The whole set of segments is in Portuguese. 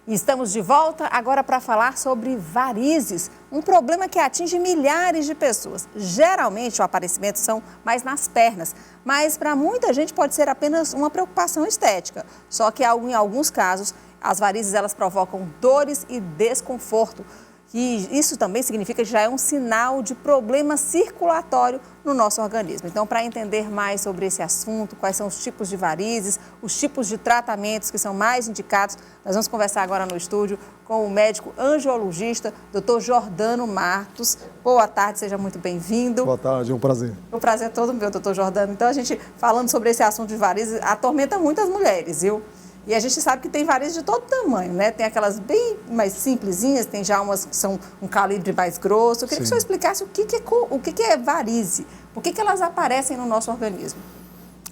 E estamos de volta agora para falar sobre varizes, um problema que atinge milhares de pessoas. Geralmente o aparecimento são mais nas pernas, mas para muita gente pode ser apenas uma preocupação estética. Só que em alguns casos as varizes elas provocam dores e desconforto. E isso também significa que já é um sinal de problema circulatório no nosso organismo. Então, para entender mais sobre esse assunto, quais são os tipos de varizes, os tipos de tratamentos que são mais indicados, nós vamos conversar agora no estúdio com o médico angiologista, Dr. Jordano Matos. Boa tarde, seja muito bem-vindo. Boa tarde, é um prazer. O prazer é todo meu, Dr. Jordano. Então, a gente falando sobre esse assunto de varizes, atormenta muitas mulheres, viu? E a gente sabe que tem varizes de todo tamanho, né? Tem aquelas bem mais simplesinhas, tem já umas que são um calibre mais grosso. Eu queria que o senhor explicasse o que é varize, por que elas aparecem no nosso organismo.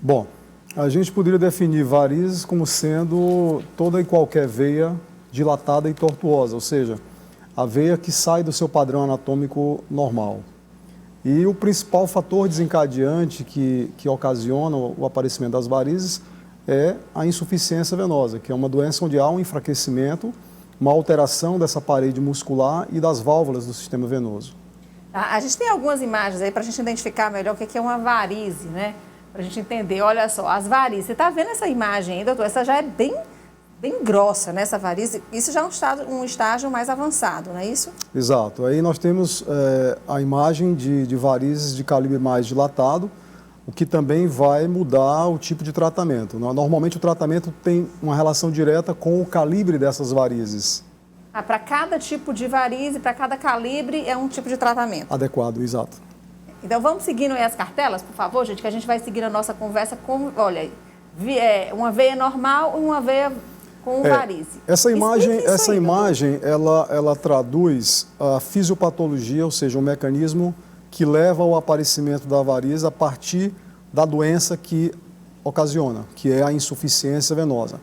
Bom, a gente poderia definir varizes como sendo toda e qualquer veia dilatada e tortuosa, ou seja, a veia que sai do seu padrão anatômico normal. E o principal fator desencadeante que ocasiona o aparecimento das varizes é a insuficiência venosa, que é uma doença onde há um enfraquecimento, uma alteração dessa parede muscular e das válvulas do sistema venoso. A gente tem algumas imagens aí para a gente identificar melhor o que é uma varize, né? Para a gente entender, olha só, as varizes. Você está vendo essa imagem aí, doutor? Essa já é bem grossa, né, essa varize. Isso já é um estágio mais avançado, não é isso? Exato. Aí nós temos a imagem de varizes de calibre mais dilatado, o que também vai mudar o tipo de tratamento. Normalmente o tratamento tem uma relação direta com o calibre dessas varizes. Para cada tipo de varize, para cada calibre, é um tipo de tratamento? Adequado, exato. Então vamos seguindo aí as cartelas, por favor, gente, que a gente vai seguir a nossa conversa com, olha, uma veia normal e uma veia com varize. Essa imagem ela traduz a fisiopatologia, ou seja, o mecanismo que leva ao aparecimento da varize a partir da doença que ocasiona, que é a insuficiência venosa.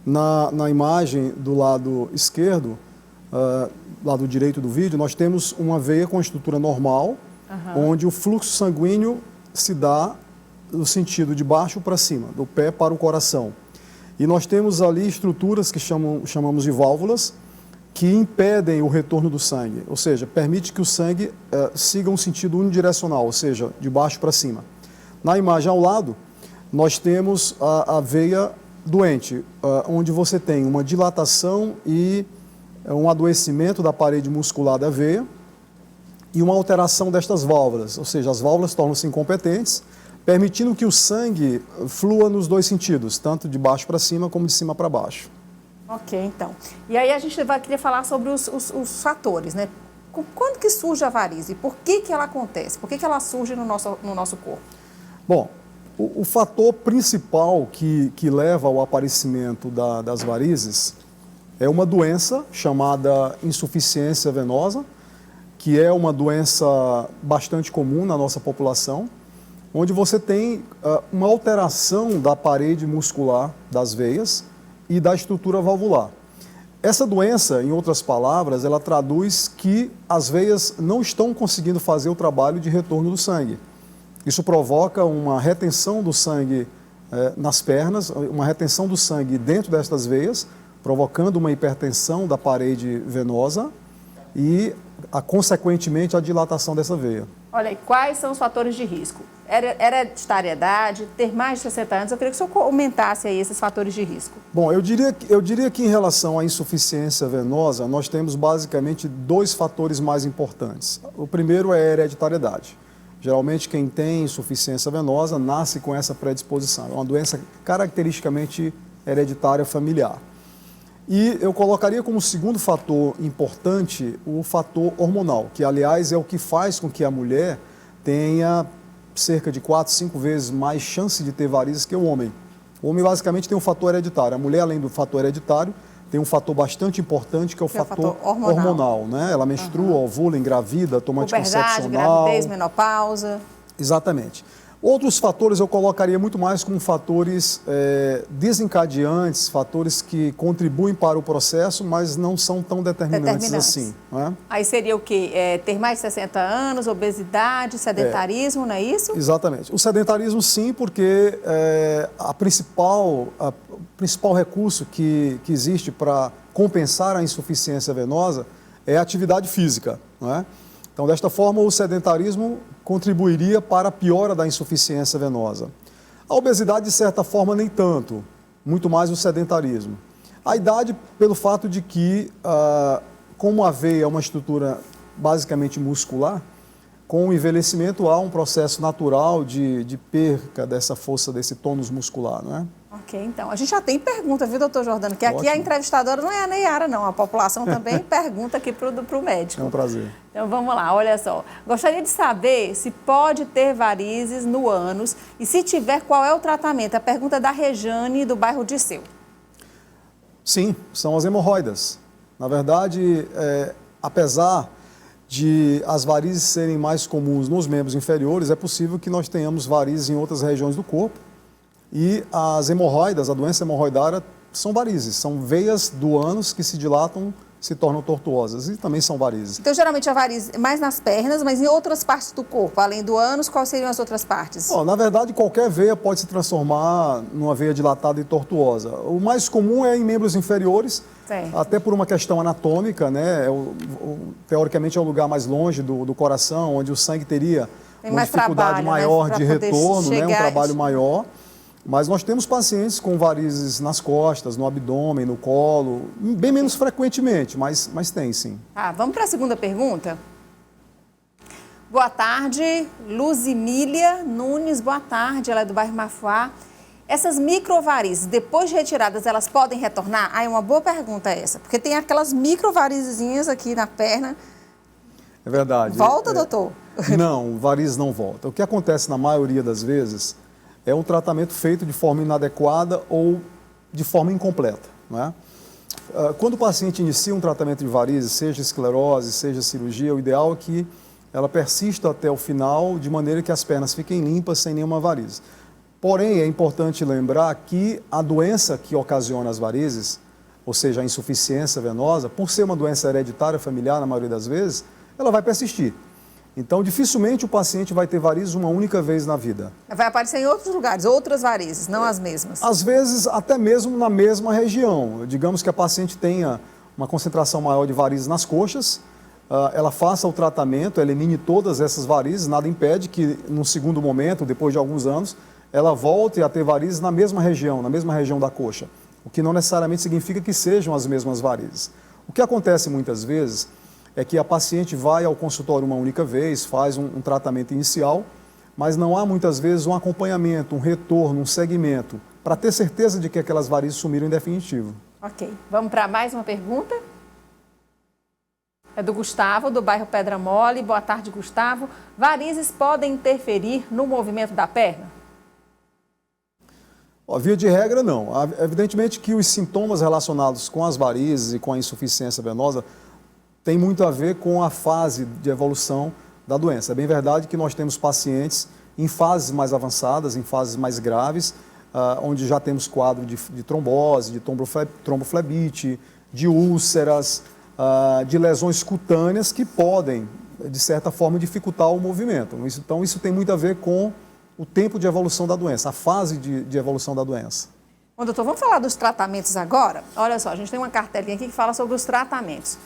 Na imagem do lado esquerdo, lado direito do vídeo, nós temos uma veia com estrutura normal, onde o fluxo sanguíneo se dá no sentido de baixo para cima, do pé para o coração. E nós temos ali estruturas que chamamos de válvulas, que impedem o retorno do sangue, ou seja, permite que o sangue siga um sentido unidirecional, ou seja, de baixo para cima. Na imagem ao lado, nós temos a veia doente, onde você tem uma dilatação e um adoecimento da parede muscular da veia e uma alteração destas válvulas, ou seja, as válvulas tornam-se incompetentes, permitindo que o sangue flua nos dois sentidos, tanto de baixo para cima como de cima para baixo. Ok, então. E aí a gente queria falar sobre os fatores, né? Quando que surge a varize? Por que ela acontece? Por que ela surge no nosso corpo? Bom, o fator principal que leva ao aparecimento das varizes é uma doença chamada insuficiência venosa, que é uma doença bastante comum na nossa população, onde você tem uma alteração da parede muscular das veias e da estrutura valvular. Essa doença, em outras palavras, ela traduz que as veias não estão conseguindo fazer o trabalho de retorno do sangue. Isso provoca uma retenção do sangue nas pernas, uma retenção do sangue dentro destas veias, provocando uma hipertensão da parede venosa e, consequentemente, a dilatação dessa veia. Olha, e quais são os fatores de risco? Hereditariedade, ter mais de 60 anos. Eu queria que o senhor comentasse aí esses fatores de risco. Bom, eu diria que em relação à insuficiência venosa, nós temos basicamente dois fatores mais importantes. O primeiro é a hereditariedade. Geralmente quem tem insuficiência venosa nasce com essa predisposição. É uma doença caracteristicamente hereditária familiar. E eu colocaria como segundo fator importante o fator hormonal, que aliás é o que faz com que a mulher tenha cerca de 4, 5 vezes mais chance de ter varizes que o homem. O homem basicamente tem um fator hereditário. A mulher, além do fator hereditário, tem um fator bastante importante que é o fator hormonal, né? Ela menstrua, ovula, engravida, toma anticoncepcional. Gravidez, menopausa. Exatamente. Outros fatores eu colocaria muito mais como fatores desencadeantes, fatores que contribuem para o processo, mas não são tão determinantes assim. Não é? Aí seria o quê? Ter mais de 60 anos, obesidade, sedentarismo, não é isso? Exatamente. O sedentarismo sim, porque o principal recurso que existe para compensar a insuficiência venosa é a atividade física, não é? Então, desta forma, o sedentarismo contribuiria para a piora da insuficiência venosa. A obesidade, de certa forma, nem tanto, muito mais o sedentarismo. A idade, pelo fato de que, como a veia é uma estrutura basicamente muscular, com o envelhecimento há um processo natural de perca dessa força, desse tônus muscular, não é? Ok, então. A gente já tem pergunta, viu, doutor Jordano? Que aqui Ótimo. a entrevistadora não é a Neyara, não. A população também pergunta aqui para o médico. É um prazer. Então, vamos lá, olha só. Gostaria de saber se pode ter varizes no ânus e, se tiver, qual é o tratamento? A pergunta é da Rejane, do bairro Disseu. Sim, são as hemorroidas. Na verdade, apesar de as varizes serem mais comuns nos membros inferiores, é possível que nós tenhamos varizes em outras regiões do corpo. E as hemorroidas, a doença hemorroidária, são varizes, são veias do ânus que se dilatam, se tornam tortuosas e também são varizes. Então, geralmente a varize é mais nas pernas, mas em outras partes do corpo, além do ânus, quais seriam as outras partes? Na verdade, qualquer veia pode se transformar numa veia dilatada e tortuosa. O mais comum é em membros inferiores, certo, até por uma questão anatômica, né? Teoricamente é o lugar mais longe do coração, onde o sangue teria uma dificuldade maior de retorno, né? Um trabalho maior. Mas nós temos pacientes com varizes nas costas, no abdômen, no colo, bem menos frequentemente, mas tem sim. Vamos para a segunda pergunta? Boa tarde, Luzimília Nunes, boa tarde, ela é do bairro Mafuá. Essas microvarizes, depois de retiradas, elas podem retornar? É uma boa pergunta essa, porque tem aquelas microvarizezinhas aqui na perna. É verdade. Volta, doutor? Não, varizes não volta. O que acontece na maioria das vezes é um tratamento feito de forma inadequada ou de forma incompleta, não é? Quando o paciente inicia um tratamento de varizes, seja esclerose, seja cirurgia, o ideal é que ela persista até o final, de maneira que as pernas fiquem limpas, sem nenhuma varize. Porém, é importante lembrar que a doença que ocasiona as varizes, ou seja, a insuficiência venosa, por ser uma doença hereditária familiar, na maioria das vezes, ela vai persistir. Então, dificilmente o paciente vai ter varizes uma única vez na vida. Vai aparecer em outros lugares, outras varizes, não as mesmas? Às vezes, até mesmo na mesma região. Digamos que a paciente tenha uma concentração maior de varizes nas coxas, ela faça o tratamento, elimine todas essas varizes, nada impede que, num segundo momento, depois de alguns anos, ela volte a ter varizes na mesma região da coxa, o que não necessariamente significa que sejam as mesmas varizes. O que acontece muitas vezes é que a paciente vai ao consultório uma única vez, faz um tratamento inicial, mas não há muitas vezes um acompanhamento, um retorno, um segmento, para ter certeza de que aquelas varizes sumiram em definitivo. Ok, vamos para mais uma pergunta? É do Gustavo, do bairro Pedra Mole. Boa tarde, Gustavo. Varizes podem interferir no movimento da perna? Via de regra, não. Evidentemente que os sintomas relacionados com as varizes e com a insuficiência venosa tem muito a ver com a fase de evolução da doença. É bem verdade que nós temos pacientes em fases mais avançadas, em fases mais graves, onde já temos quadro de trombose, de tromboflebite, de úlceras, de lesões cutâneas que podem, de certa forma, dificultar o movimento. Então, isso tem muito a ver com o tempo de evolução da doença, a fase de evolução da doença. Bom, doutor, vamos falar dos tratamentos agora? Olha só, a gente tem uma cartelinha aqui que fala sobre os tratamentos.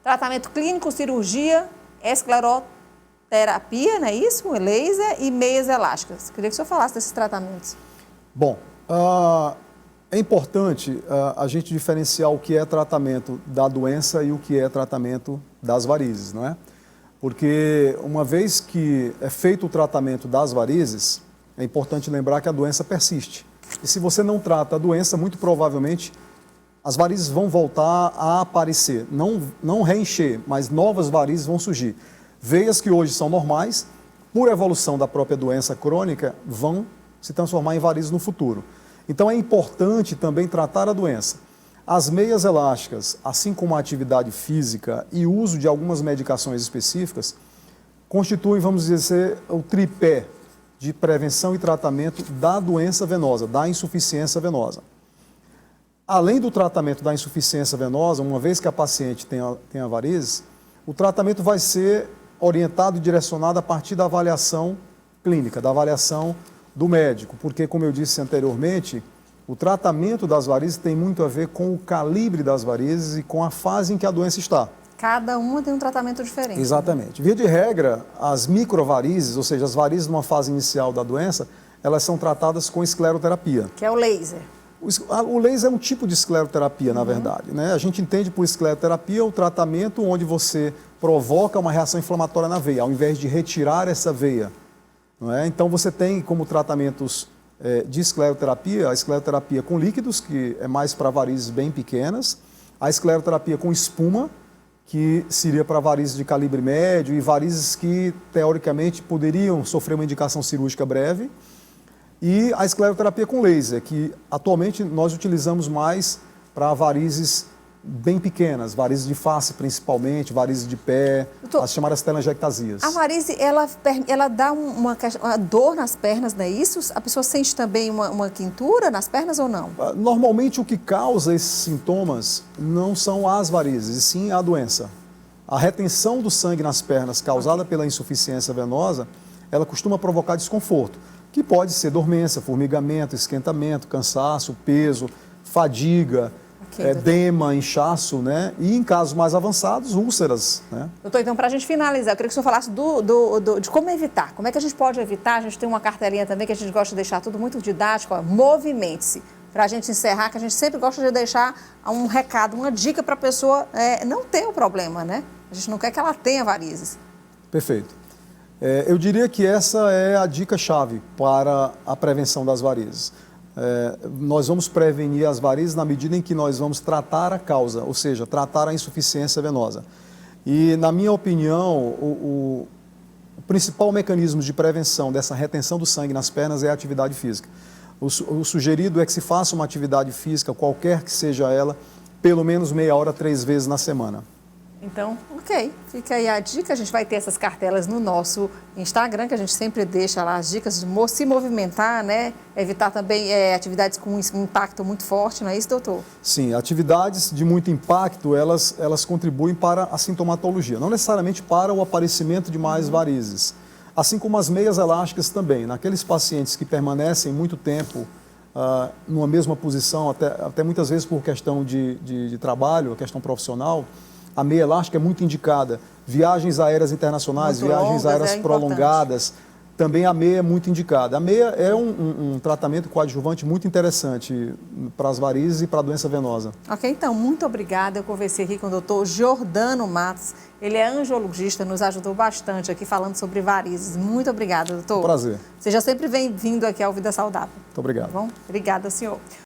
Tratamento clínico, cirurgia, escleroterapia, não é isso? Laser e meias elásticas. Queria que o senhor falasse desses tratamentos. Bom, é importante a gente diferenciar o que é tratamento da doença e o que é tratamento das varizes, não é? Porque uma vez que é feito o tratamento das varizes, é importante lembrar que a doença persiste. E se você não trata a doença, muito provavelmente as varizes vão voltar a aparecer, não reencher, mas novas varizes vão surgir. Veias que hoje são normais, por evolução da própria doença crônica, vão se transformar em varizes no futuro. Então é importante também tratar a doença. As meias elásticas, assim como a atividade física e o uso de algumas medicações específicas, constituem, vamos dizer, o tripé de prevenção e tratamento da doença venosa, da insuficiência venosa. Além do tratamento da insuficiência venosa, uma vez que a paciente tenha varizes, o tratamento vai ser orientado e direcionado a partir da avaliação clínica, da avaliação do médico, porque, como eu disse anteriormente, O tratamento das varizes tem muito a ver com o calibre das varizes e com a fase em que a doença está. Cada uma tem um tratamento diferente. Exatamente. Via de regra, as microvarizes, ou seja, as varizes numa fase inicial da doença, elas são tratadas com escleroterapia. Que é o laser. O laser é um tipo de escleroterapia, na verdade, né? A gente entende por escleroterapia o tratamento onde você provoca uma reação inflamatória na veia, ao invés de retirar essa veia. Não é? Então, você tem como tratamentos de escleroterapia, a escleroterapia com líquidos, que é mais para varizes bem pequenas, a escleroterapia com espuma, que seria para varizes de calibre médio e varizes que, teoricamente, poderiam sofrer uma indicação cirúrgica breve, e a escleroterapia com laser, que atualmente nós utilizamos mais para varizes bem pequenas, varizes de face principalmente, varizes de pé, as chamadas telangiectasias. A varize, ela dá uma dor nas pernas, não é isso? A pessoa sente também uma quentura nas pernas ou não? Normalmente o que causa esses sintomas não são as varizes, e sim a doença. A retenção do sangue nas pernas causada pela insuficiência venosa, ela costuma provocar desconforto, que pode ser dormência, formigamento, esquentamento, cansaço, peso, fadiga, edema, inchaço, né? E em casos mais avançados, úlceras, né? Doutor, então, para a gente finalizar, eu queria que o senhor falasse de como evitar. Como é que a gente pode evitar? A gente tem uma cartelinha também que a gente gosta de deixar tudo muito didático, ó, movimente-se. Para a gente encerrar, que a gente sempre gosta de deixar um recado, uma dica para a pessoa não ter o problema, né? A gente não quer que ela tenha varizes. Perfeito. Eu diria que essa é a dica-chave para a prevenção das varizes. Nós vamos prevenir as varizes na medida em que nós vamos tratar a causa, ou seja, tratar a insuficiência venosa. E, na minha opinião, o principal mecanismo de prevenção dessa retenção do sangue nas pernas é a atividade física. O sugerido é que se faça uma atividade física, qualquer que seja ela, pelo menos meia hora, 3 vezes na semana. Então, ok, fica aí a dica. A gente vai ter essas cartelas no nosso Instagram, que a gente sempre deixa lá as dicas de se movimentar, né? Evitar também atividades com um impacto muito forte, não é isso, doutor? Sim, atividades de muito impacto, elas contribuem para a sintomatologia, não necessariamente para o aparecimento de mais varizes. Assim como as meias elásticas também, naqueles pacientes que permanecem muito tempo numa mesma posição, até muitas vezes por questão de trabalho, questão profissional, a meia elástica é muito indicada. Viagens aéreas internacionais, muito viagens aéreas prolongadas, também a meia é muito indicada. A meia é um tratamento coadjuvante muito interessante para as varizes e para a doença venosa. Ok, então, muito obrigada. Eu conversei aqui com o doutor Jordano Matos. Ele é angiologista, nos ajudou bastante aqui falando sobre varizes. Muito obrigada, doutor. Um prazer. Seja sempre bem-vindo aqui ao Vida Saudável. Muito obrigado. Tá bom? Obrigada, senhor.